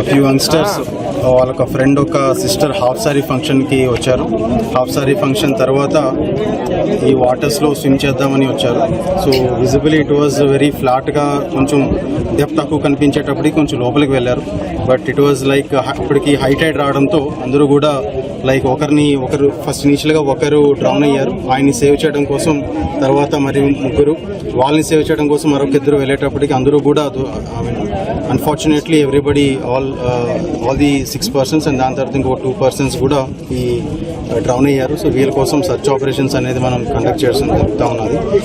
Few youngsters వాళ్ళొక friend ఒక sister half sorry ఫంక్షన్కి వచ్చారు. హాఫ్ సారీ ఫంక్షన్ తర్వాత ఈ వాటర్స్లో స్విమ్ చేద్దామని వచ్చారు. So visibly it was very ఫ్లాట్గా, కొంచెం డెప్త్ తక్కువ కనిపించేటప్పటికి కొంచెం లోపలికి వెళ్ళారు. బట్ ఇట్ వాజ్ లైక్ ఇప్పటికి హై టైడ్ రావడంతో అందరూ కూడా లైక్ ఒకరు ఫస్ట్ ఇనిషియల్గా ఒకరు డ్రౌన్ అయ్యారు. ఆయన్ని సేవ్ చేయడం కోసం తర్వాత మరి ముగ్గురు, వాళ్ళని సేవ్ చేయడం కోసం మరొక ఇద్దరు వెళ్ళేటప్పటికి అందరూ కూడా unfortunately everybody all the 6 persons and దాని తర్వాత ఇంకో 2 persons కూడా ఈ డ్రౌన్ అయ్యారు. సో వీళ్ళ కోసం సర్చ్ ఆపరేషన్స్ అనేది మనం కండక్ట్ చేయాల్సి జరుగుతూ ఉన్నది.